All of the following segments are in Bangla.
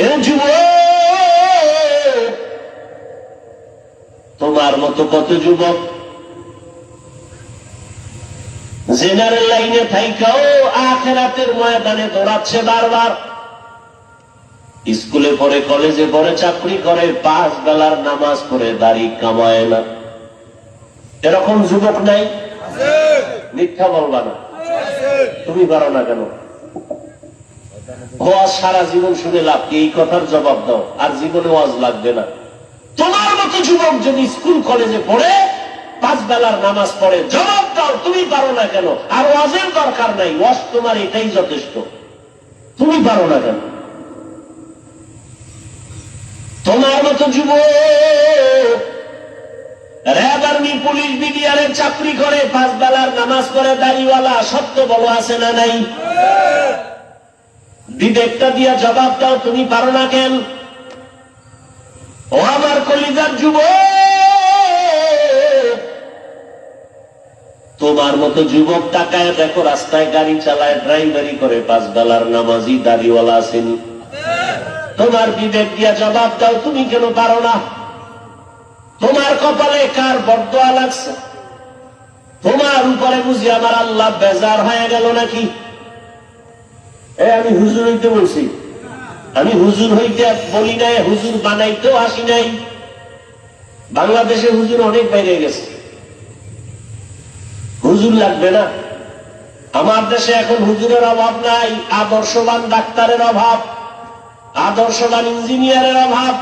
এ যুবক, তোমার মতো কত যুবক জেনারেল লাইনে থাইকাও আখিরাতের ময়দানে দৌড়াচ্ছে বারবার। স্কুলে পড়ে, কলেজে পড়ে, চাকরি করে, 5 বেলার নামাজ পড়ে, দাড়ি কামায় না। এরকম যুবক নাই? মিথ্যা বলবা না। তুমি পারো না কেন? ওয়াজ সারা জীবন শুনে লাভ কি? এই কথার জবাব দাও, আর জীবনে ওয়াজ লাগবে না। তোমার মতো যুবক যদি স্কুল কলেজে পড়ে, 5 বেলার নামাজ পড়ে, জবাব দাও তুমি পারো না কেন? আর ওয়াজের দরকার নাই, ওয়াজ তোমার এটাই যথেষ্ট। তুমি পারো না কেন? তোমার মতো যুবক র্যাব, আর্মি, পুলিশ, বিডিআরের চাকরি করে, 5 বেলার নামাজ পড়ে, দাড়িওয়ালা, সত্য বলো আছে না নাই? বিবেকটা দিয়া জবাব দাও তুমি পারো না কেন? ও আমার কলিজার যুবক, তোমার মতো যুবক টাকায় দেখো রাস্তায় গাড়ি চালায়, ড্রাইভারি করে, 5 বেলার নামাজি, দাড়িওয়ালা আসেনি। তোমার বিবেক দিয়া জবাব দাও তুমি কেন পারো না? তোমার কপালে কার বরদোয়া লাগছে? তোমার উপরে বুঝি আমার আল্লাহ বেজার হয়ে গেল নাকি? আমি হুজুর হইতে বলছি, আমি হুজুর হইতে বলি নাই, হুজুর বানাইতেও আসি নাই। বাংলাদেশে হুজুর অনেক বাইরে গেছে, হুজুর লাগবে না। আমার দেশে এখন হুজুরের অভাব নাই, আদর্শবান ডাক্তারের অভাব, আদর্শবান ইঞ্জিনিয়ারের অভাব,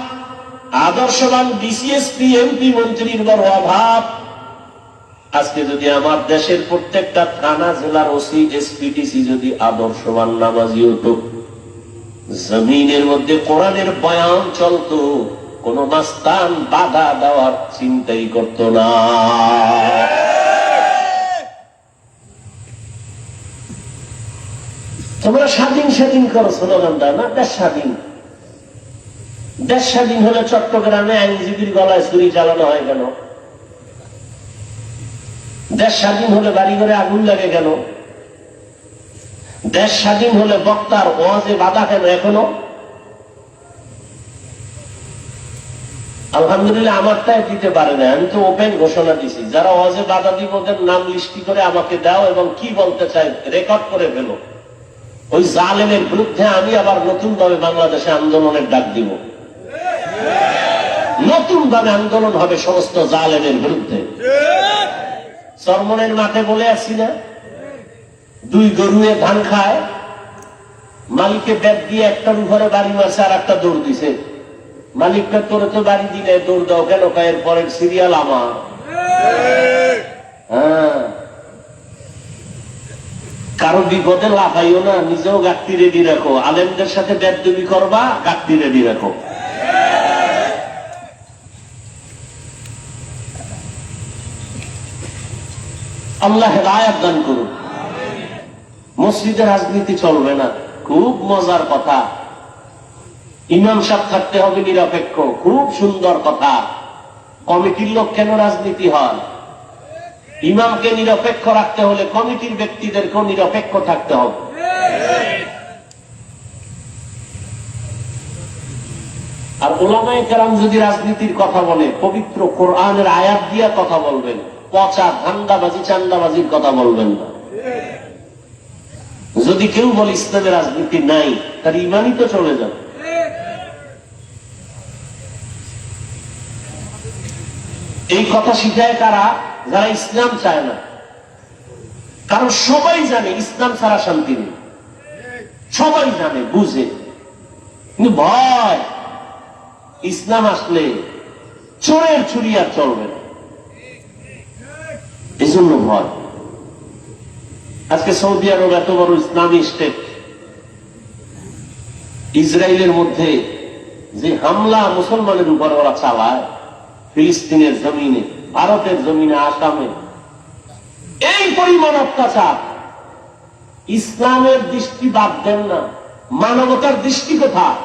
আদর্শবান বিসিএসপি, এমপি, মন্ত্রীর বড় অভাব। আজকে যদি আমার দেশের প্রত্যেকটা থানা, জেলার ওসি, এসপিডিসি যদি আদর্শবান নামাজি হতো, জমিনের মধ্যে কোরআনের বয়ান চলতো, কোন মাস্তান বাধা দেওয়ার চিন্তাই করত না। তোমরা স্বাধীন স্বাধীন করো স্লোগান দাও না, দেশ স্বাধীন। দেশ স্বাধীন হলে চট্টগ্রামে আইনজীবীর গলায় ছুরি চালানো হয় কেন? দেশ স্বাধীন হলে বাড়িঘরে আগুন লাগে কেন? দেশ স্বাধীন হলে বক্তার ওয়াজে বাধা কেন এখনো? আলহামদুলিল্লাহ আমারটাই দিতে পারে না, আমি তো ওপেন ঘোষণা দিছি, যারা ওয়াজে বাধা দিব ওদের নাম লিস্টি করে আমাকে দাও এবং কি বলতে চাই রেকর্ড করে ফেলো। ওই জালেমের বিরুদ্ধে আমি আবার নতুন ভাবে বাংলাদেশে আন্দোলনের ডাক দিব। নতুন ভাবে আন্দোলন হবে সমস্ত জালেমের বিরুদ্ধে। চরমনের মাঠে বলে আসছি না, 2 গরুয়ে ধান খায়, মালিককে ব্যাট দিয়ে একটার উপরে বাড়ি মারছে আর একটা দৌড় দিছে। মালিককে তোরে তো বাড়ি দিলে দৌড় দাও কেন? এর পরের সিরিয়াল আমার। হ্যাঁ, কারো বিপদে লাফাইও না, নিজেও গাঁটটি রেডি রাখো। আলেমদের সাথে বেদবি করবা, গাঁটটি রেডি রাখো। আল্লাহ হেদায়েত দান করুন। মসজিদে রাজনীতি চলবে না, খুব মজার কথা। ইমাম সাহেব থাকতে হবে নিরপেক্ষ, খুব সুন্দর কথা। কমিটির লোক কেন রাজনীতি হয়? ইমামকে নিরপেক্ষ রাখতে হলে কমিটির ব্যক্তিদেরকেও নিরপেক্ষ থাকতে হবে। আর উলামায়ে কেরাম যদি রাজনীতির কথা বলে, পবিত্র কোরআনের আয়াত দিয়ে কথা বলবেন, পচা ধান্দাবাজি, চান্দাবাজির কথা বলবেন না। যদি কেউ বলে ইসলামের রাজনীতি নাই, তার ইমানই তো চলে যাবে। এই কথা শিখায় কারা? যারা ইসলাম চায় না। কারণ সবাই জানে ইসলাম ছাড়া শান্তি নেই, সবাই জানে, বুঝে, কিন্তু ভয় ইসলাম আসলে চোরের চুরি আর চলবে না, এই জন্য ভয়। আজকে সৌদি আরব এত বড় ইসলামী স্টেট, ইসরায়েলের মধ্যে যে হামলা মুসলমানের উপর ওরা চালায়, ফিলিস্তিনের জমিনে, ভারতের জমিনে, আসামে, এই পরিমাণ অত্যাচার, ইসলামের দৃষ্টি বাদ দেন না, মানবতার দৃষ্টি কোথায়?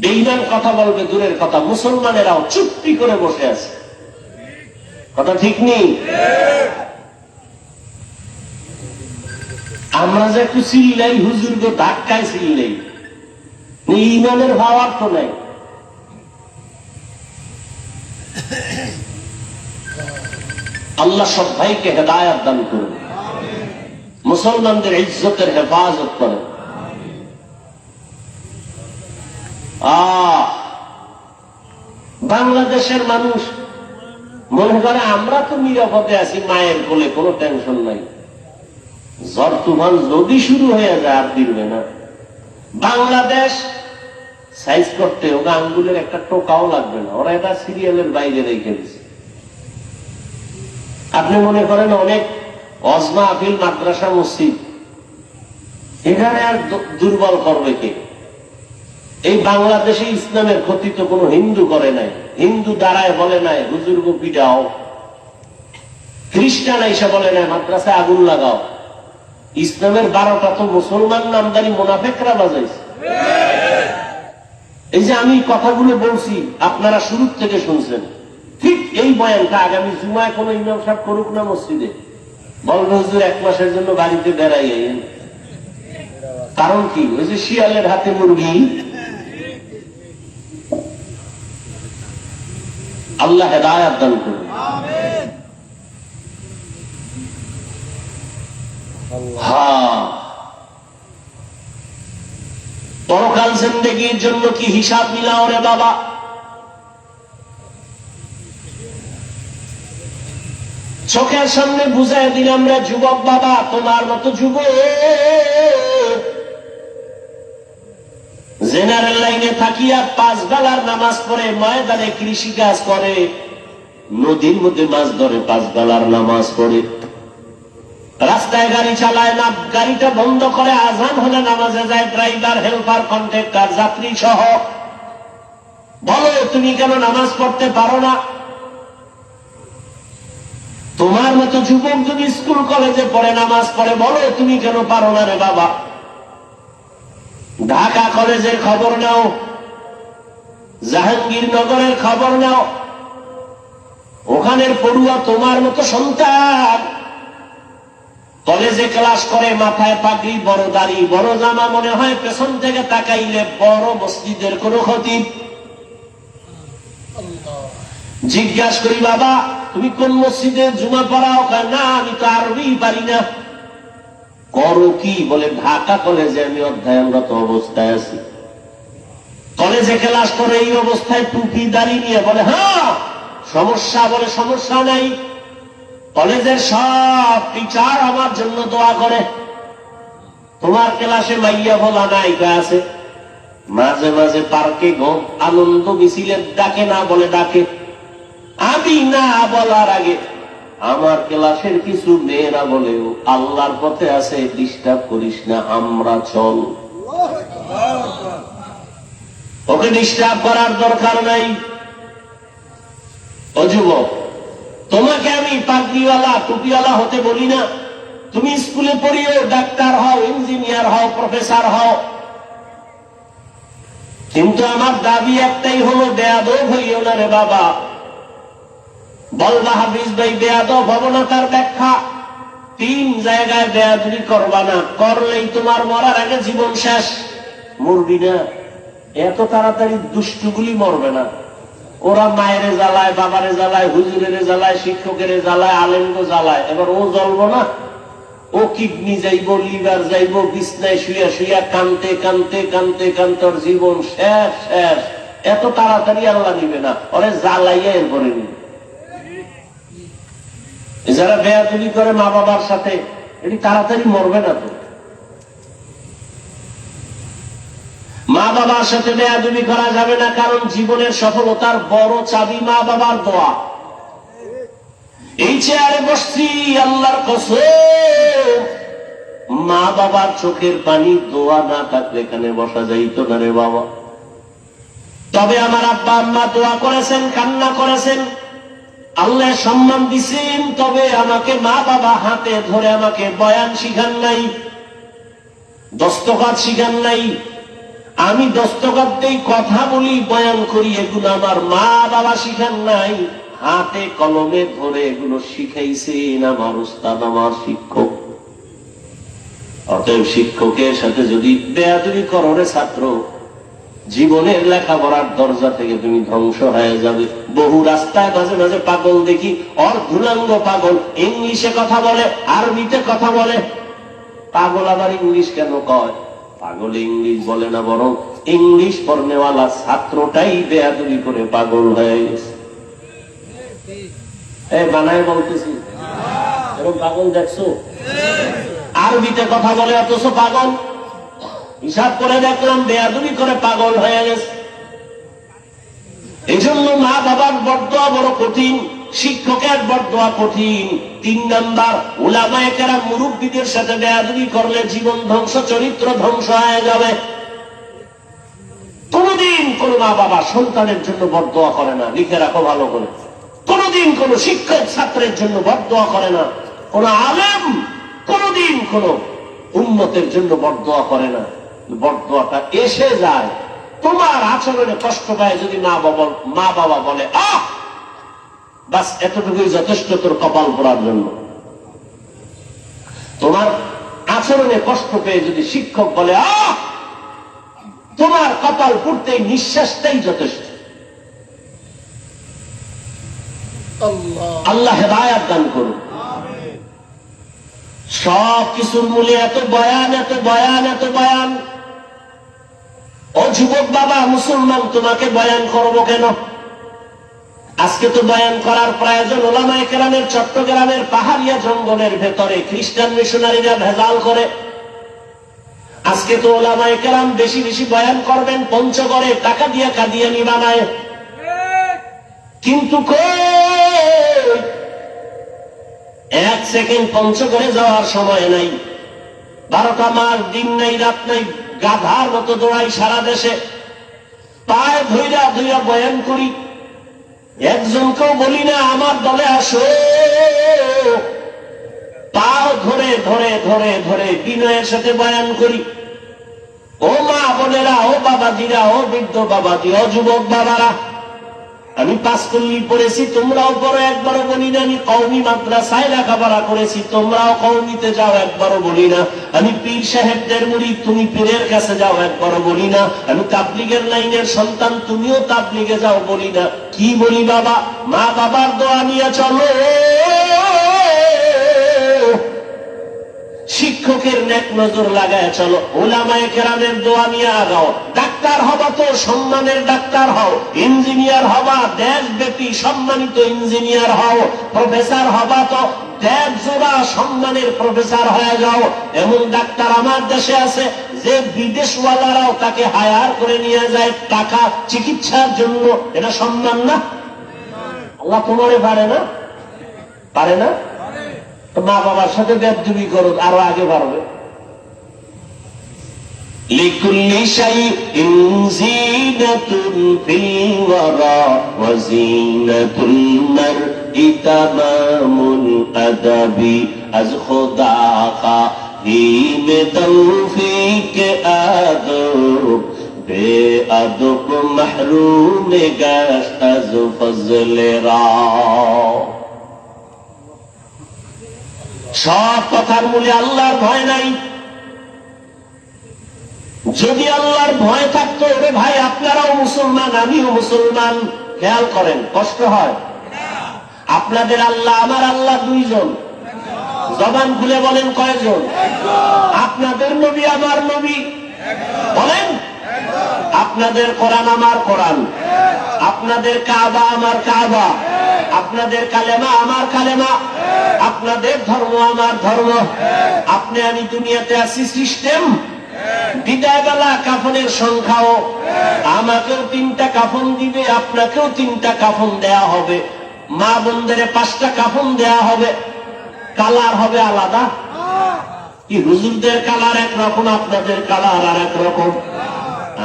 বেঈমান কথা বলবে দূরের কথা, মুসলমানেরাও চুপটি করে বসে আছে। কথা ঠিক নেই? আমরা যে একটু চিল্লাই, হুজুর গো ধাক্কায় চিল্লাই, ইমানের ভাবার তো নেই। আল্লাহ সব ভাইকে হেদায়েত দান করুন, মুসলমানদের ইজ্জতের হেফাজত করেন। বাংলাদেশের মানুষ মনে করে আমরা তো নিরাপদে আছি, মায়ের কোলে, কোনো টেনশন নাই। ঝড় তুফান যদি শুরু হয়ে যায় আর ফিরবে না। বাংলাদেশ সাইজ করতে ওরা আঙ্গুলের একটা টোকাও লাগবে না, ওরা এটা সিরিয়ালের বাইরে রেখে দিচ্ছে। আপনি মনে করেন অনেক অজমা আফিল মাদ্রাসা মসজিদ, এখানে আর দুর্বল করবে কে? এই বাংলাদেশে ইসলামের ক্ষতি তো কোনো হিন্দু করে নাই, হিন্দু দাঁড়ায় বলে নাই হুজুর গো পিটাও, খ্রিস্টান এসে বলে নাই মাদ্রাসায় আগুন লাগাও। ইসলামের 12টা তো মুসলমান নামদারি মুনাফেকরা বাজাইছে। এই যে আমি কথাগুলো বলছি আপনারা শুরু থেকে শুনছেন, ঠিক এই বয়ানটা আগামী জুমায় কোন ইমাম সাহেব করুক না মসজিদে, বলবে হুজুর 1 মাসের জন্য বাড়িতে বেড়াই আইন। কারণ কি? ওই যে শিয়ালের হাতে মুরগি। আল্লাহ হেদায়েত দান করুন। পরকাল জিন্দেগির জন্য কি হিসাব মিলাও রে বাবা? চোখের সামনে বুঝাই দিলাম রে যুবক বাবা, তোমার মতো যুবক জেনারেল লাইনে থাকিয়া 5 বেলার নামাজ পড়ে, ময়দানে কৃষি কাজ করে, নদীর মধ্যে মাছ ধরে, 5 বেলার নামাজ পড়ে, রাস্তায় গাড়ি চালায় না, গাড়িটা বন্ধ করে আজান হলে নামাজে যায়, ড্রাইভার, হেল্পার, কন্ট্রাক্টর, যাত্রী সহ। বলো তুমি কেন নামাজ পড়তে পারো না? তোমার মতো যুবক যদি স্কুল কলেজে পড়ে, নামাজ পড়ে, বলো তুমি কেন পারো না রে বাবা? ঢাকা কলেজের খবর নাও, জাহাঙ্গীরনগরের খবর নাও, ওখানের পড়ুয়া তোমার মতো সন্তান কলেজে ক্লাস করে, মাথায় পাগড়ি, বড় দাড়ি, বড় জামা, মনে হয় পেছন থেকে তাকাইলে বড় মসজিদের কোন খতিব। জিজ্ঞাসা করি বাবা তুমি কোন মসজিদে জুমা পড়াও? না আমি তো আরবি পারি না। করো কি? বলে ঢাকা কলেজে আমি অধ্যয়নরত অবস্থায় আছি। কলেজে ক্লাস করে এই অবস্থায় টুপি দাড়ি নিয়ে বলে হ্যাঁ সমস্যা, বলে সমস্যা নাই, কলেজের সব টিচার আমার জন্য দোয়া করে। তোমার ক্লাসে মাইয়া বলা নায়িকা আছে, মাঝে মাঝে পার্কে আনন্দ মিছিলের ডাকে, না বলে ডাকে। আমি না বলার আগে আমার ক্লাসের কিছু মেয়েরা বলেও আল্লাহর পথে আছে, ডিস্টার্ব করিস না, আমরা চল। ওকে ডিস্টার্ব করার দরকার নাই। ও যুবক, তোমাকে আমি পাগড়িওয়ালা টুপিওয়ালা হতে বলি না, তুমি স্কুলে পড়িও, ডাক্তার হও, ইঞ্জিনিয়ার হও, প্রফেসর হও, কিন্তু আমার দাবি একটাই হলো বেয়াদব হইও না রে বাবা। বলবা হাফিজ ভাই বেয়াদব হব না, তার ব্যাখ্যা 3 জায়গায় বেয়াদবি করবা না, করলেই তোমার মরার আগে জীবন শেষ। মরবি না, এত তাড়াতাড়ি দুষ্টুগুলি মরবে না। ওরা মায়েরে জ্বালায়, বাবারে জ্বালায়, হুজুরের জ্বালায়, শিক্ষকের জ্বালায়, আলেমকে জ্বালায়, এবার ও জ্বলবো না? ও কিডনি যাইব, লিভার যাইব, বিছনায় শুয়ে শুয়ে কানতে কানতে কানতে কানতে ওর জীবন শেষ শেষ। এত তাড়াতাড়ি আল্লাহ নিবে না, ওরে জ্বালাইয়া এরপরে নিবে। যারা বেয়াদবি করে মা বাবার সাথে, এটি তাড়াতাড়ি মরবে না তো। মা বাবার সাথে বেয়াদবি করা যাবে না, কারণ জীবনের সফলতার বড় চাবি মা বাবার দোয়া। এই চেয়ারে বসছি আল্লাহর কসম, মা বাবার চোখের পানি দোয়া না থাকলে এখানে বসা যাইতো না রে বাবা। তবে আমার আব্বা আম্মা দোয়া করেছেন, কান্না করেছেন, আল্লাহ সম্মান দিছেন, তবে আমাকে মা বাবা হাতে ধরে আমাকে বয়ান শিখান নাই, দস্তখত শিখান নাই। আমি দস্তখত দেই, কথা বলি, বয়ান করি, এগুলো আমার মা বাবা শিখান নাই, হাতে কলমে ধরে এগুলো শিখাইছেন আমার উস্তাদ, আমার শিক্ষক। অতএব শিক্ষকের সাথে যদি বেয়াদবি করো রে ছাত্র, জীবনের লেখাপড়ার দরজা থেকে তুমি ধ্বংস হয়ে যাবে। বহু রাস্তায় মাঝে মাঝে পাগল দেখি, অর্ধুলাঙ্গ পাগল, ইংলিশে কথা বলে, আরবিতে কথা বলে। পাগল আবার ইংলিশ কেন কয়? পাগল ইংলিশ বলে না, বরং ইংলিশ পড়নেওয়ালা ছাত্রটাই বেয়াদবি করে পাগল হয়ে গেছে। বানায় বলতেছি, এরকম পাগল দেখছো? আরবিতে কথা বলে অথচ পাগল। হিসাব করে দেখলাম বেয়াদবি করে পাগল হয়ে গেছে। এই জন্য মা বাবার বরদোয়া বড় কঠিন, শিক্ষকের বরদোয়া কঠিন। 3 নাম্বার, উলামায়ে কেরাম মুরব্বীদের সাথে বেয়াদবি করলে জীবন ধ্বংস, চরিত্র ধ্বংস হয়ে যাবে। কোনদিন কোন মা বাবা সন্তানের জন্য বরদোয়া করে না, লিখে রাখো ভালো করে। কোনদিন কোন শিক্ষক ছাত্রের জন্য বরদোয়া করে না। কোন আলেম কোনদিন কোন উম্মতের জন্য বরদোয়া করে না। বরদোয়াটা এসে যায় তোমার আচরণে কষ্ট পায় যদি মা বাবা বলে আহ, বাস এতটুকুই যথেষ্ট তোর কপাল পড়ার জন্য। তোমার আচরণে কষ্ট পেয়ে যদি শিক্ষক বলে আহ, তোমার কপাল পুড়তেই নিঃশ্বাসটাই যথেষ্ট। আল্লাহ হেদায়াত দান করুন। সব কিছুর মূলে এত বয়ান, এত বয়ান, এত বয়ান। ও যুবক বাবা মুসলমান, তোমাকে বয়ান করবো কেন? আজকে তো বয়ান করার প্রয়োজন। ওলামায়ে কেরামের চট্টগ্রামের পাহাড়িয়া জঙ্গলের ভেতরে খ্রিস্টান মিশনারিরা ভেজাল করে। আজকে তো ওলামায়ে কেরাম বেশি বেশি বয়ান করবেন, পঞ্চগড়ে টাকা দিয়ে কাদিয়ানি বানায়। কিন্তু এক সেকেন্ড পঞ্চগড়ে যাওয়ার সময় নাই, 12টা মাস দিন নাই রাত নাই, গাধার মতো দৌড়াই সারা দেশে। পায়ে ধইরা ধইরা বয়ান করি, একজনকেও বলি না আমার দলে আসো। পাও ধরে ধরে ধরে ধরে বিনয়ের সাথে বয়ান করি। ও মা বোনেরা, ও বাবাজিরা, ও বৃদ্ধ বাবাজি, ও যুবক বাবারা, আমি পাঁচকল্লি পড়েছি, তোমরাও পড়ো, একবারও বলি না। আমি কওমি মাদ্রাসায় লেখাপড়া করেছি, তোমরাও কওমিতে যাও, একবারও বলি না। আমি পীর সাহেবদের মুরিদ, তুমি পীরের কাছে যাও, একবারও বলি না। আমি তাবলীগের লাইনের সন্তান, তুমিও তাবলীগে যাও, বলি না। কি বলি বাবা? মা বাবার দোয়া নিয়ে চলো, শিক্ষকের নেক নজর লাগায় চলো, উলামায়ে কেরামের দোয়া নিয়ে আগাও। ডাক্তার হবা তো সম্মানের ডাক্তার হও, ইঞ্জিনিয়ার হবা দেশব্যাপী সম্মানিত ইঞ্জিনিয়ার হও, প্রফেসর হবা তো দেশ জোড়া সম্মানের প্রফেসর হয়ে যাও। এমন ডাক্তার আমার দেশে আছে যে বিদেশওয়ালারাও তাকে হায়ার করে নিয়ে যায় টাকা চিকিৎসার জন্য। এটা সম্মান না? আল্লাহ তোমারে পারে না? পারে না? মা বাবার সাথে বেয়াদবি করো, আরো আগে বাড়বে। লিকুল্লি শাইইন যিনাতুন ফিল ওয়ারা ওয়া যিনাতুল মারই তামামুল আদাবি আজ খোদা কা হিম তৌফিক আদব বেআদব মাহরুম গাশত আজ ফজলে রা। সব কথার মূলে আল্লাহর ভয় নাই। যদি আল্লাহর ভয় থাকতো, ওরে ভাই আপনারাও মুসলমান, আমিও মুসলমান। খেয়াল করেন, কষ্ট হয়? আপনাদের আল্লাহ, আমার আল্লাহ দুইজন। জবান খুলে বলেন কয়জন? আপনাদের নবী, আমার নবী বলেন। আপনাদের কোরআন, আমার কোরআন। আপনাদের কাবা, আমার কাবা। আপনাদের কালেমা, আমার কালেমা। আপনাদের ধর্ম, আমার ধর্ম। আপনি আমি দুনিয়াতে আছি সিস্টেম। বিদায় বেলা কাফনের সংখ্যাও, আমাকেও 3টা কাফন দিবে, আপনাকেও 3টা কাফন দেয়া হবে। মা বোনদের 5টা কাফন দেয়া হবে, কালার হবে আলাদা। কি হুজুরদের কালার একরকম, আপনাদের কালার আর একরকম।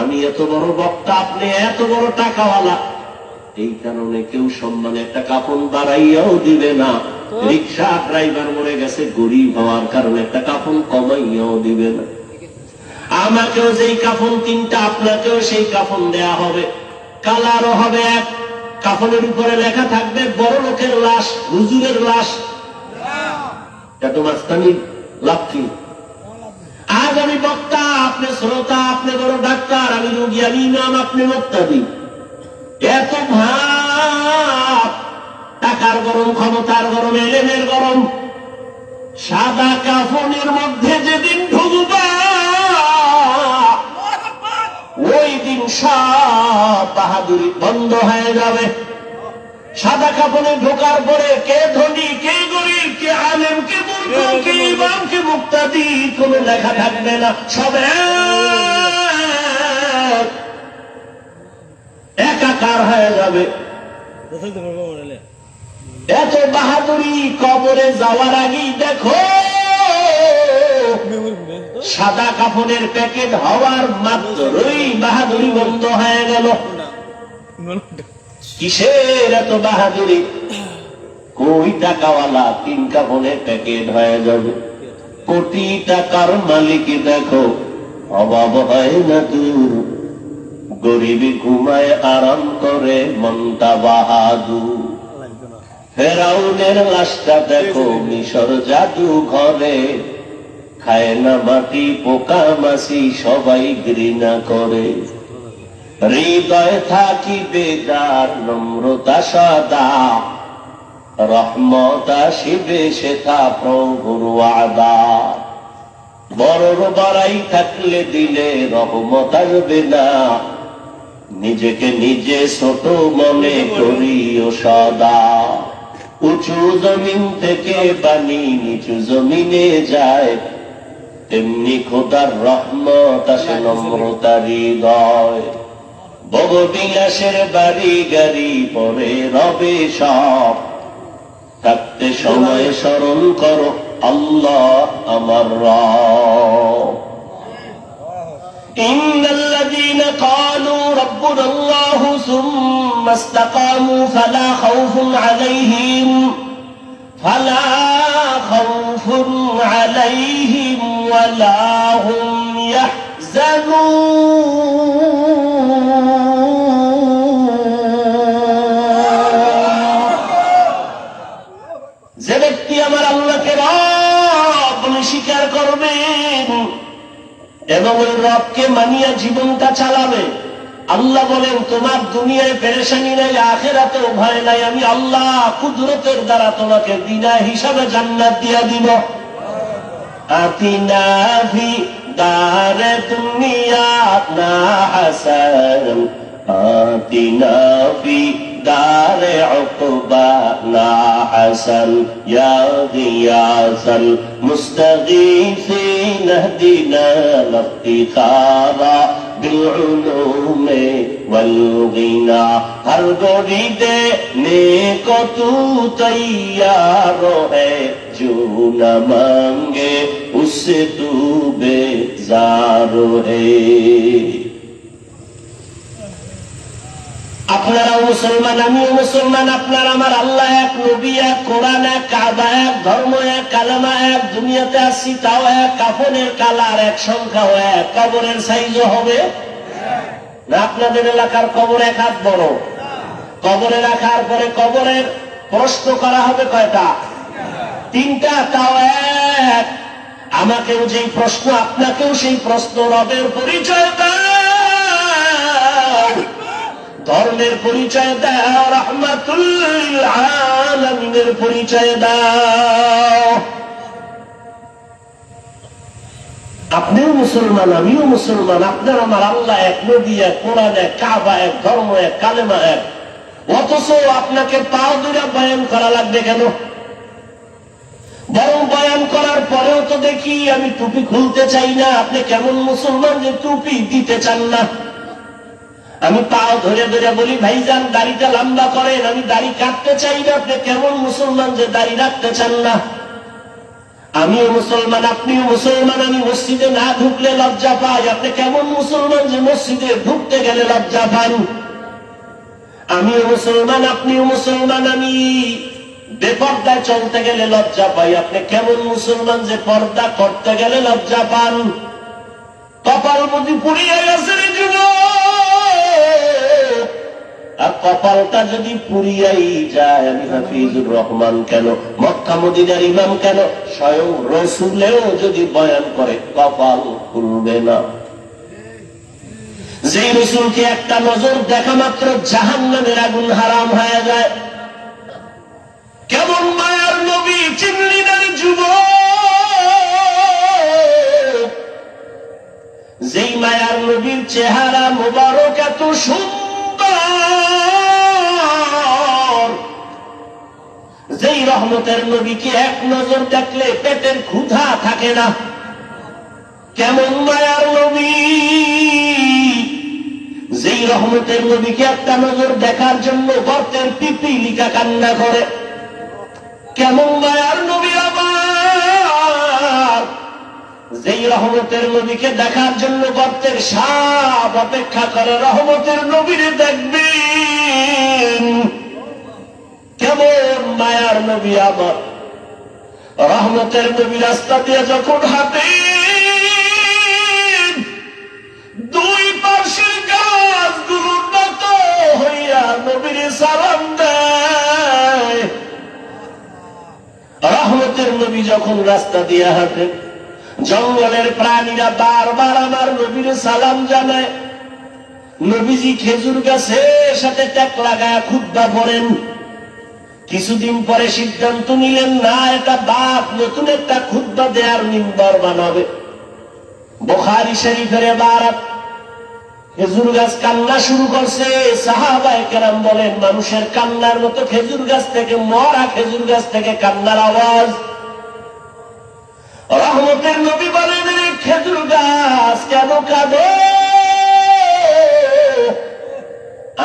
আমি এত বড় বক্তা, আপনি এত বড় টাকাওয়ালা, এই কারণে কেউ সম্মানে একটা কাফন বাড়াইয়াও দিবে না। রিক্সা ড্রাইভার মরে গেছে, গরিব হওয়ার কারণে একটা কাফন কমাইয়াও দিবে না। আমাকেও যেই কাফন 3টা, আপনাকেও সেই কাফন দেয়া হবে। কালারও হবে এক, কাফনের উপরে লেখা থাকবে বড় লোকের লাশ, হুজুরের লাশ। এত মাস্তানি লাভ কি? আজ আমি বক্তা, আপনি শ্রোতা, আপনি বড় ডাক্তার, আমি রোগী, আমি ইমাম, আপনি মুক্তাদি। এত ভাব, টাকার গরম, ক্ষমতার গরম, এলেমের গরম। সাদা কাফনের মধ্যে যেদিন ঢুকবা ওই দিন সব বাহাদুরি বন্ধ হয়ে যাবে। সাদা কাফনে ঢোকার পরে কে ধনী, কে গরিব, কে আলেম, কে মূর্খ, কে ইমাম, কে মুক্তাদি কোনো লেখা থাকবে না। সব একাকার হয়ে যাবে। এত বাহাদুরি কবরে যাওয়ার আগেই দেখো সাদা কাফনের প্যাকেট হওয়ার মাত্রই বাহাদুরি বন্ধ হয়ে গেল। কিসের এত বাহাদুরি? কই টাকাওয়ালা 3 কাফনের প্যাকেট হয়ে যাবে। কোটি টাকার মালিক দেখো অভাব হয় না দূর, গরিবি ঘুমায় আরাম করে মনটা বাহাদুর। ফেরাউনের লাশটা দেখো মিশর জাদু ঘরে, খায় না মাটি পোকা মাছি সবাই ঘৃণা করে। হৃদয় থাকিবে যার নম্রতা সদা, রহমত আসিবে সেটা প্রভুর ওয়াদা। বড়র বাড়াই থাকলে দিলে রহমত আসবে না, নিজেকে নিজে ছোট মনে করিও সদা। উঁচু জমিন থেকে পানি নিচু জমিনে যায়, তেমনি খোদার রহমত আসে নম্রতার হৃদয়। ভোগবিলাসের বাড়ি গাড়ি পরে রবে সব, থাকতে সময় স্মরণ করো আল্লাহ আমার রব। إن الذين قالوا ربنا الله ثم استقاموا فلا خوف عليهم ولا هم يحزنون। যে ব্যক্তি আমার আল্লাহকে রব বলে স্বীকার করবেন এবং ওই রবকে মানিয়া জীবনটা চালাবে, আল্লাহ বলেন তোমার দুনিয়ায় পেরেশানি নাই, আখিরাতেও ভয় নাই। আমি আল্লাহ কুদরতের দ্বারা তোমাকে বিনা হিসাবে জান্নাত দিয়া দিব। আতিনা ফি দারে দুনিয়া না হাসান, আতিনা ফি দারে উকবা না হাসান, ইয়া গিয়াসাল মুস্তাগীসিন ইহদিনা লিফতিখারা بالعلوم والغنى। ہر گوری دینے کو تو تیار ہے، جو نہ مانگے اس سے تو بیزار ہے۔ আপনারাও মুসলমান, আমিও মুসলমান। আপনার আমার আল্লাহ এক, নবী এক, কোরআন এক, কাবা এক, ধর্ম এক, কালেমা এক। দুনিয়াতে আসছি তাও এক, কাফনের কালার এক, সংখ্যাও এক, কবরের সাইজও হবে না। আপনাদের এলাকার কবর 1 হাত বড়। কবরে রাখার পরে কবরের প্রশ্ন করা হবে কয়টা? 3টা, তাও এক। আমাকেও যেই প্রশ্ন, আপনাকেও সেই প্রশ্ন। রবের পরিচয় দাও, ধর্মের পরিচয় দাও, রাহমাতুল লিল আলামিনের পরিচয় দাও। আপনিও মুসলমান, আমিও মুসলমান। আপনার আমার আল্লাহ এক, নবী এক, কোরআন এক, কাবা এক, ধর্ম এক, কালেমা এক। অথচ আপনাকে পাও ধরে বয়ান করা লাগবে কেন? বরং বয়ান করার পরেও তো দেখি আমি টুপি খুলতে চাই না। আপনি কেমন মুসলমান যে টুপি দিতে চান না? আমি পাও ধরে ধরে বলি ভাইজান দাড়িটা লম্বা করেন, আমি দাড়ি কাটতে চাই না। আপনি কেমন মুসলমান যে দাড়ি রাখতে চান না? আমিও মুসলমান, আপনিও মুসলমান। আমি মসজিদে না ঢুকলে লজ্জা পাই। আপনি কেমন মুসলমান যে মসজিদে ঢুকতে গেলে লজ্জা পান? আমিও মুসলমান, আপনিও মুসলমান। আমি বেপর্দায় চলতে গেলে লজ্জা পাই। আপনি কেমন মুসলমান যে পর্দা করতে গেলে লজ্জা পান? কপাল বুঝি পুড়িয়ে গেছে রে যুবক। এত কপালটা যদি পুড়িয়াই যায়, আমি হাফিজুর রহমান কেন, মক্কা মদিনার ইমাম কেন, স্বয়ং রসুলেও যদি বয়ান করে কপাল খুলবে না। যেই রসুলকে একটা নজর দেখা মাত্র জাহান্নামের আগুন হারাম হয়ে যায়, কেমন মায়ার নবী চিনলি না যুবক? যেই মায়ার নবীর চেহারা মোবারক এত সুন্দর, যেই রহমতের নবীকে এক নজর দেখলে পেটের ক্ষুধা থাকে না, কেমন মায়ার নবী! যেই রহমতের নবীকে একটা নজর দেখার জন্য গর্তের পিপিলিকা কান্না করে, কেমন মায়ার নবী আমার! যেই রহমতের নবীকে দেখার জন্য গর্তের সাপ অপেক্ষা করে, রহমতের নবীরে দেখবেন, কেমন মায়ার নবী আমার! রহমতের নবী রাস্তা দিয়ে যখন হাঁটে, দুই পাশের গাছগুলো নত হইয়া নবীর সালাম দেয়। রহমতের নবী যখন রাস্তা দিয়ে হাঁটে, জঙ্গলের প্রাণীরা বারবার আমার নবীর সালাম জানায়। নবীজি খেজুর গাছের সাথে ট্যাক লাগায় খুতবা পড়েন। কিছুদিন পরে সিদ্ধান্ত নিলেন, না, এটা বাপ নতুন একটা খুতবা দেয়ার মিম্বর বানাবে। বুখারী শরীফের ইবারত, খেজুর গাছ কান্না শুরু করছে। সাহাবায়ে কেরাম বলেন, মানুষের কান্নার মতো খেজুর গাছ থেকে, মরা খেজুর গাছ থেকে কান্নার আওয়াজ। রহমতের নবী বলেন, খেজুর গাছ কেন কাঁদে?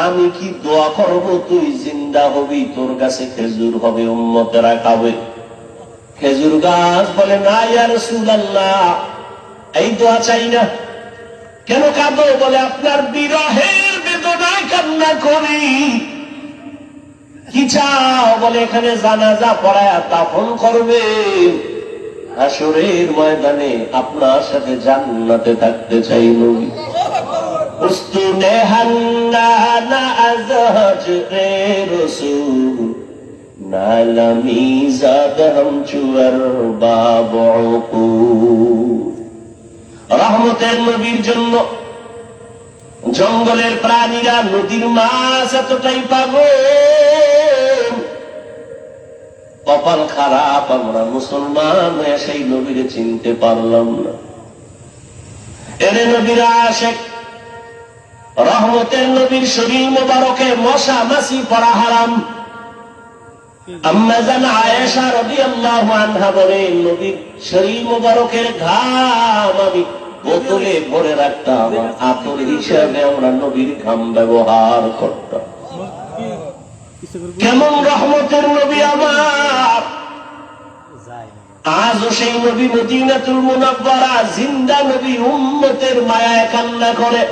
আমি কি দোয়া করবো তুই জিন্দা হবি, তোর কাছে খেজুর হবে, উম্মতেরা খাবে। খেজুর গাছ বলে, না ইয়া রাসূলুল্লাহ, এই দোয়া চাই না। কেন কাঁদো? বলে, আপনার বিরহের বেদনায় কান্না করি। কি চাও? বলে, এখানে জানাজা পড়ায় দাফন করবে, হাসরের ময়দানে আপনার সাথে জান্নাতে থাকতে চাই। নবী উস্তুনে হান্নানা আজহাজ রে রসূল নালামি জাদ হাম চুয়ার বাবুকু। রহমতের নবীর জন্য জঙ্গলের প্রাণীরা, নদীর মাছ এতটাই পাগল। কপাল খারাপ, আমরা মুসলমান হয়ে সেই নবীরে চিনতে পারলাম না। এরে নবীরা আশেক, রহমতের নবীর শরীর মোবারকে মশা মাছি পড়া হারাম। আম্মা জান আয়েশা রাদিয়াল্লাহু আনহা বলেন, নবীর শরীর মোবারকের ঘাম আমি বোতলে ভরে রাখতাম, আতর হিসাবে আমরা নবীর ঘাম ব্যবহার করতাম। কেমন রহমতের নবী আমার! আজও সেই নবী মদিনাতুল মুনাওয়ারা জিন্দা নবী, উম্মতের মায়ায় কান্না করে।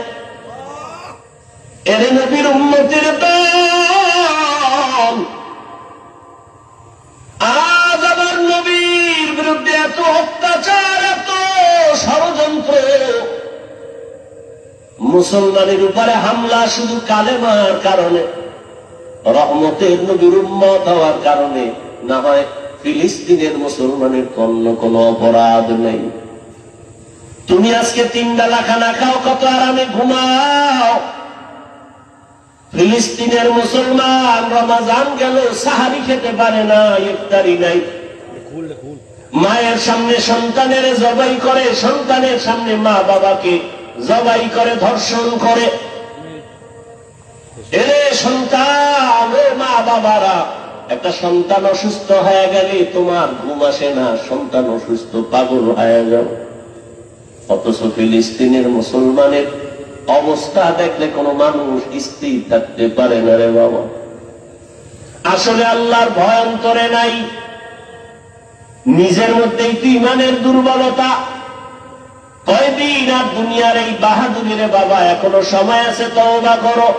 এর নবীর উম্মতের দল আজ আমার নবীর বিরুদ্ধে এত অত্যাচার, এত ষড়যন্ত্র, মুসলমানের উপরে হামলা শুধু কালেমার কারণে, রহমতের নবীর উম্মত হওয়ার কারণে না হয় ফিলিস্তিনের মুসলমানের অন্য কোনো অপরাধ নেই। তুমি আজকে 3 বেলা খানা খাও, কত আরামে ঘুমাও। ফিলিস্তিনের মুসলমান রমাজান গেল, সাহারি খেতে পারে না, ইফতারি নাই। মায়ের সামনে সন্তানের জবাই করে, সন্তানের সামনে মা বাবাকে জবাই করে, ধর্ষণ করে। এরে সন্তান, ও মা বাবারা, একটা সন্তান অসুস্থ হয়ে গেলে তোমার ঘুম আসে না, সন্তান অসুস্থ, পাগল হয়ে যাও। অথচ ফিলিস্তিনের মুসলমানের অবস্থা দেখলে কোন মানুষ স্থির থাকতে পারে না রে বাবা। আসলে আল্লাহর ভয় অন্তরে নাই, নিজের মধ্যেই তো ইমানের দুর্বলতা। কয়দিন আর দুনিয়ার এই বাহাদুরি রে বাবা, এখনো সময় আছে, তওবা করো।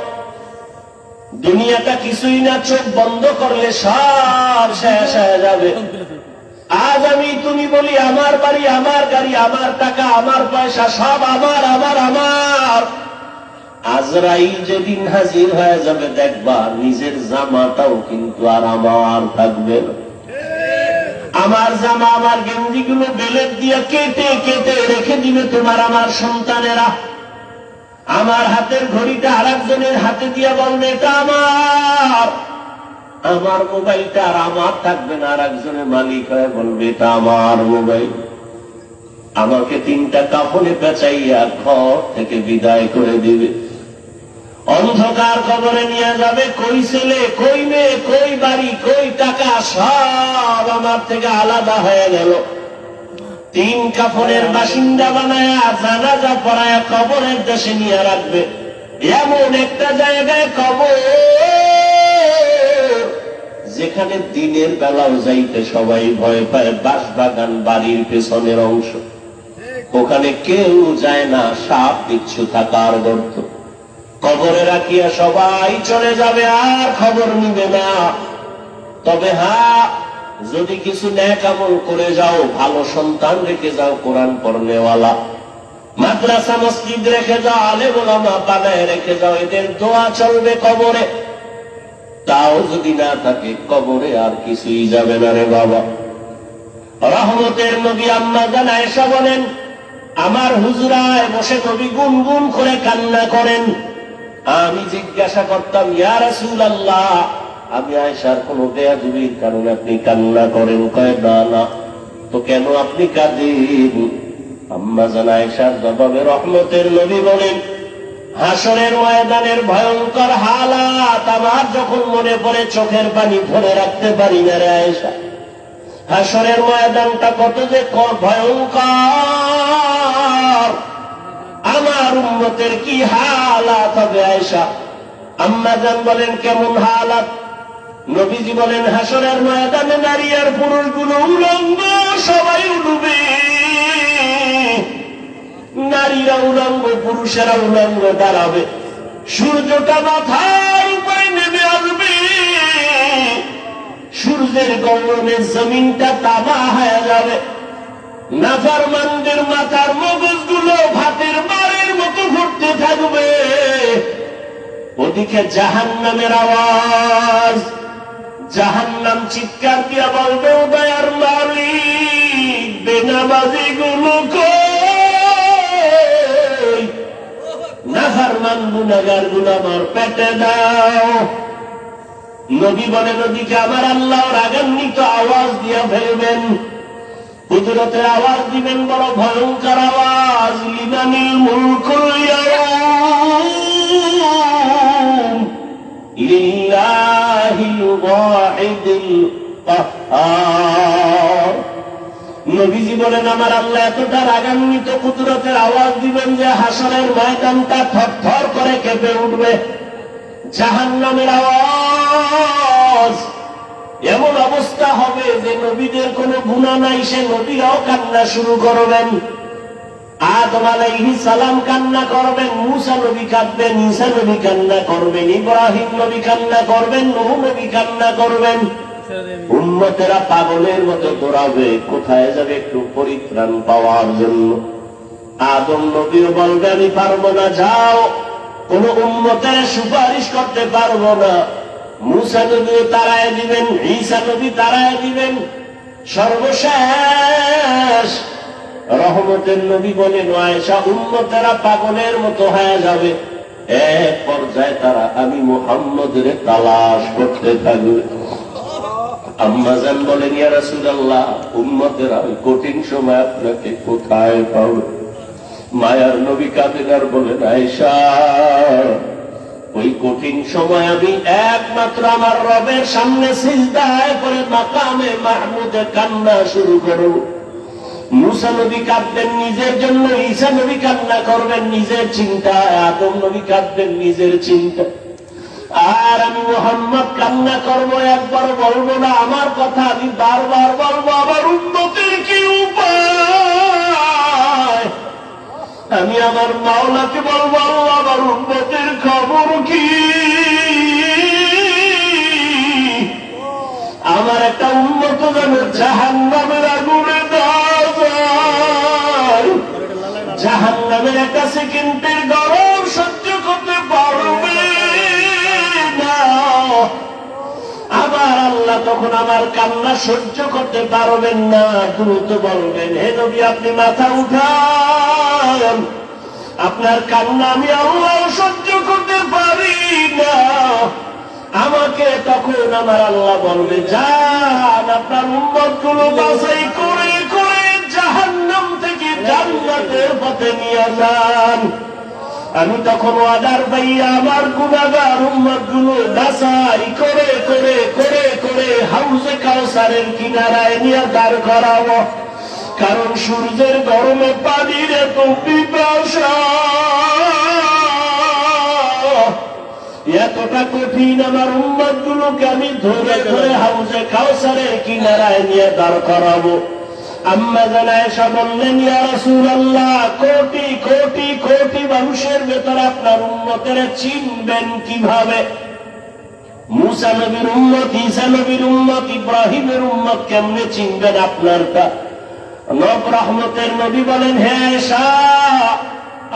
দুনিয়াটা কিছুই না, চোখ বন্ধ করলে সব শেষ হয়ে যাবে। আজ আমি তুমি বলি, আমার বাড়ি, আমার গাড়ি, আমার টাকা, আমার পয়সা, সব আমার আমার আমার। আজরাইল যেদিন হাজির হয়ে যাবে দেখবা নিজের জামাটাও কিন্তু আর আমার থাকবে না। আমার জামা আমার গেঞ্জি গুলো বেলেট দিয়ে কেটে কেটে রেখে দিবে তোমার আমার সন্তানেরা। আমার হাতের ঘড়িটা আরেকজনের হাতে দিয়ে বলবে এটা আমার। আমার মোবাইলটা আর আমার থাকবে না, আরেকজনের মালিক হয়ে বলবে এটা আমার মোবাইল। আমাকে 3টা কাফনে পেঁচাইয়া ঘর থেকে বিদায় করে দিবে। অন্ধকার কবরে নিয়ে যাবে। কই ছেলে, কই মেয়ে, কই বাড়ি, কই টাকা, সব আমার থেকে আলাদা হয়ে গেল। 3 কাফনের বাসিন্দা বানায়া জানাজা পড়ায়া কবরের দেশে নিয়ে রাখবে। এমন একটা জায়গায় কবর যেখানে দিনের বেলাও যাইতে সবাই ভয় পায়। বাঁশবাগান বাড়ির পেছনের অংশ, ওখানে কেউ যায় না, সাপ বিচ্ছু থাকার গর্ত। কবরে রাখিয়া সবাই চলে যাবে, আর খবর নিবে না। তবে হ্যাঁ, যদি কিছু নেক আমল করে যাও, ভালো সন্তান রেখে যাও, কোরআন পড়নেওয়ালা, মাদ্রাসা মসজিদ রেখে যাও, আলেম ওলামা বানায় রেখে যাও, এদের দোয়া চলবে কবরে। তাও যদি না থাকে, কবরে আর কিছুই যাবে না রে বাবা। রহমতের নবী আম্মা জান আয়েশা বলেন, আমার হুজরায় বসে নবী গুনগুন করে কান্না করেন। আমি জিজ্ঞাসা করতাম, ইয়া রাসূলুল্লাহ, আমি আয়েশার কোন বেয়াদবির কারণে আপনি কান্না করেন? কয় না না, তো কেন আপনি কাঁদেন? আম্মা জান আয়েশার জবাবে রহমতের নবী বলেন, হাসরের ময়দানের ভয়ঙ্কর হালাত আমার যখন মনে পড়ে চোখের পানি ধরে রাখতে পারি না রে আয়েশা। হাসরের ময়দানটা কত যে ভয়ঙ্কর, আমার উম্মতের কি হালাত হবে আয়েশা। আম্মা জান বলেন, কেমন হালাত? নবীজি বলেন, হাসরের ময়দানে নারী আর পুরুষগুলো উলঙ্গ, সবাই উঠবে। নারীরা উলঙ্গ, পুরুষেরা উলঙ্গ দাঁড়াবে। সূর্যটা মাথার উপরে নেমে আসবে। সূর্যের গরমে জমিনটা তামা হয়ে যাবে। নাফরমানদের মাথার মগজগুলো ভাতের মারের মতো ফুটতে থাকবে। ওদিকে জাহান্নামের আওয়াজ, জাহান্নাম চিৎকার দিয়া বলবে, ও দয়ার মালিক, বেনামাজি গুলো কই? নাফরমান গুনাহগার গুলো আমার পেটে দাও। নবী বলেন, ওদিকে আমার আল্লাহ রাগান্বিত আওয়াজ দিয়া ফেলবেন, কুদরতের আওয়াজ দিবেন, বড় ভয়ঙ্কর আওয়াজ, লিমানিল মুলকুল ইয়াউম লিল্লাহিল ওয়াহিদিল কাহ্হার। নবীজি বলেন, আমার আল্লাহ এতটা রাগান্বিত কুদরতের আওয়াজ দিবেন যে হাসরের ময়দানটা থরথর করে কেঁপে উঠবে। জাহান্নামের আওয়াজ, এমন অবস্থা হবে যে নবীদের কোনো গুনাহ নাই, সে নবীরাও কান্না শুরু করবেন। আদম আলাইহিস সালাম কান্না করবেন, মূসা নবী কাঁদবেন, ঈসা নবী কান্না করবেন, ইব্রাহিম নবী কান্না করবেন, নূহ নবী কান্না করবেন। উম্মতেরা পাগলের মতো দৌড়াবে, কোথায় যাবে একটু পরিত্রাণ পাওয়ার জন্য। আদম নবীও বলবে, আমি পারবো না, যাও, কোন উম্মতের সুপারিশ করতে পারবো না। মূসা নবীও তাড়ায় দিবেন, ঈসা নবী তাড়ায় দিবেন। সর্বশেষ রহমতের নবী বলেন, আয়েশা, উম্মতেরা পাগলের মতো হয়ে যাবে। এক পর্যায়ে তারা আমি মুহাম্মদের তালাশ করতে থাকবে। আম্মা জান বলেন, ইয়া রাসূলুল্লাহ, উম্মতেরা ওই কঠিন সময় আপনাকে কোথায় পাবে? মায়ার নবী কাঁদেন আর বলেন, আয়েশা, ওই কঠিন সময় আমি একমাত্র আমার রবের সামনে সিজদায় পড়ে মাকামে মাহমুদে কান্না শুরু করব। মূসা নবী কাঁদবেন নিজের জন্য, ঈসা নবী কান্না করবেন নিজের চিন্তায়, আদম নবী কাঁদবেন নিজের চিন্তা, আর আমি মুহাম্মদ কান্না করব। একবার বলবো না আমার কথা, আমি বারবার বলবো, আমার উম্মতের কি উপায়? আমি আমার মাওলাকে বলবো, আমার উম্মতের খবর কি? আমার একটা উম্মত যেন জাহান্নামের আগুনে দাও যায়, জাহান্নামের একটা সেকেন্ডের গরম সহ্য করতে তখন আমার কান্না সহ্য করতে পারবেন না, দ্রুত বলবেন, হে নবী আপনি মাথা উঠান, আপনার কান্না আমি আল্লাহ সহ্য করতে পারি না। আমাকে তখন আমার আল্লাহ বলবে, যান আপনার উম্মতগুলো বাছাই করে করে জাহান্নাম থেকে জান্নাতের পথে নিয়ে যান। আমি তখন ওয়াদার পাইয়া আমার গুনাহগার উম্মতগুলো বাছাই করে করে করে করে হাউজে কাউসারের কিনারায় নিয়ে দাঁড় করাবো। কারণ সূর্যের গরমে পানির এত পিপাসা, এতটা কঠিন, আমার উম্মতগুলোকে আমি ধরে ধরে হাউজে কাউসারের কিনারায় নিয়ে দাঁড় করাবো। আম্মা জান আয়েশা বললেন, ইয়া রাসূলুল্লাহ, কোটি কোটি কোটি মানুষের ভেতরে আপনার উম্মতের চিনবেন কিভাবে? মুসা নবীর উম্মত, ঈসা নবীর উম্মত, ইব্রাহিমের উম্মত কেমনে চিনবেন আপনারটা? নব রহমতের নবী বলেন, হে আয়েশা,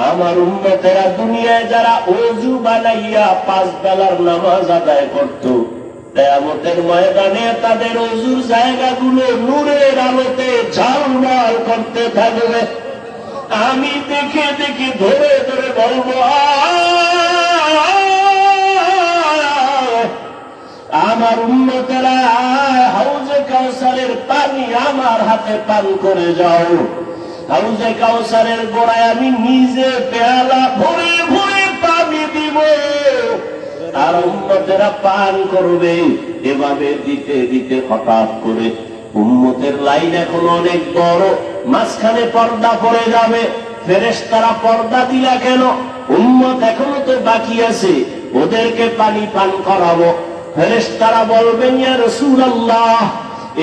আমার উম্মতেরা দুনিয়ায় যারা ওযু বানাইয়া 5 বেলার নামাজ আদায় করত, কিয়ামতের ময়দানে তাদের ওযুর জায়গাগুলো নূরের আলোতে ঝলমল করতে থাকবে। আমি দেখে দেখে ধরে ধরে বলবো, আমার উম্মতেরা হাউজে কাউসারের পানি আমার হাতে পান করে যাও। হাউজে কাউসারের গোড়ায় আমি নিজে পেয়ালা ভরে ভরে পানি দিব, আর উম্মতেরা পান করবে। এভাবে দিতে দিতে হঠাৎ করে উম্মতের লাইন এখন অনেক বড়, মাঝখানে পর্দা পড়ে যাবে। ফেরেশতারা পর্দা দিলা কেন? উম্মত এখনো তো বাকি আছে, ওদেরকে পানি পান করাবো। ফেরেশতারা বলবেন, ইয়া রাসূলুল্লাহ,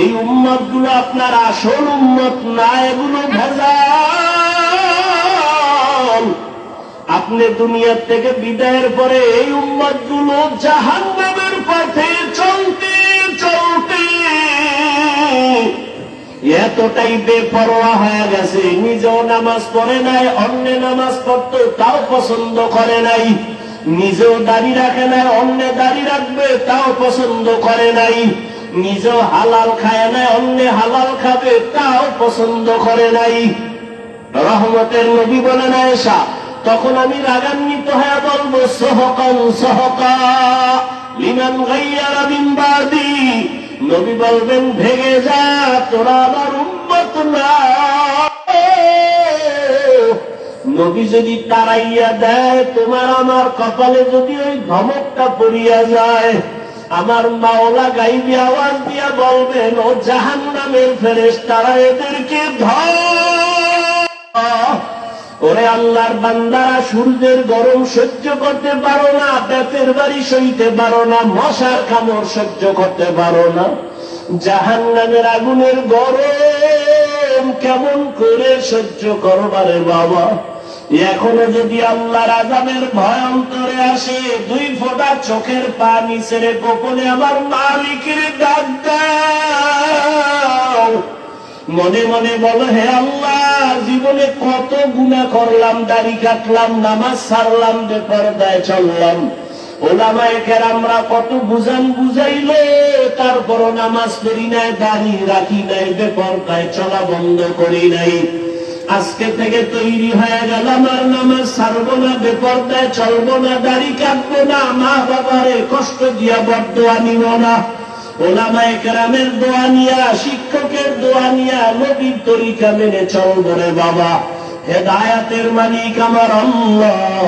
এই উম্মতগুলো আপনার আসল উম্মত না, এগুলো ভেজাল। আপনি দুনিয়ার থেকে বিদায়ের পরে এই উম্মতগুলো জাহান্নামের পথে চলতে চলতে এতটাই বেপরোয়া হয়ে গেছে, নিজেও নামাজ পড়ে নাই, অন্য নামাজ পড়তো তাও পছন্দ করে নাই, নিজেও দাড়ি রাখে নাই, অন্য দাড়ি রাখবে তাও পছন্দ করে নাই, নিজেও হালাল খায় নাই, অন্য হালাল খাবে তাও পছন্দ করে নাই। রহমতের নবী বলেন, আয়েশা, তখন আমি রাগান্বিত হয়ে বলবো, সহকান সহকা লিমান গায়্যারা মিন বাদি। নবী বলবেন, ভেঙে যা, তোরা আমার উম্মত না। নবী যদি তাড়াইয়া দেয়, তোমার আমার কপালে যদি ওই ধমকটা পড়িয়া যায়, আমার মাওলা গাইবি আওয়াজ দিয়া বলবেন, ও জাহান্নামের ফেরেশতারা, এদেরকে ধর। ওরে আল্লাহর বান্দারা, সূর্যের গরম সহ্য করতে পারো না, পেটের বাড়ি সইতে পারো না, মশার কামড় সহ্য করতে পারো না, জাহান্নামের আগুনের গরম কেমন করে সহ্য করবারে বাবা? এখনো যদি আল্লাহর আযাবের ভয় অন্তরে আসে, 2 ফোঁটা চোখের পানি ছেড়ে গোপনে আমার মালিকের ডাক দাও। মনে মনে বলো, হে আল্লাহ, জীবনে কত গুনাহ করলাম, দাড়ি কাটলাম, নামাজ ছাড়লাম, বেপরদায় চললাম, ওলামায়ে কেরামরা কত বুঝান বুঝাইলো, তারপরও নামাজ পড়ি নাই, দাড়ি রাখি নাই, বেপরদায় চলা বন্ধ করি নাই। আজকে থেকে তৈরি হয়ে গেলাম, আর নামাজ ছাড়বো না, বেপরদায় চলবো না, দাড়ি কাটবো না, মা বাবারে কষ্ট দিয়া বদদোয়া নিব না, ওলামায়ে কেরামের দোয়া নিয়া, শিক্ষকের দোয়া নিয়া নবীর তরিকা মেনে চলবো রে বাবা। হেদায়েতের মালিক আমার আল্লাহ।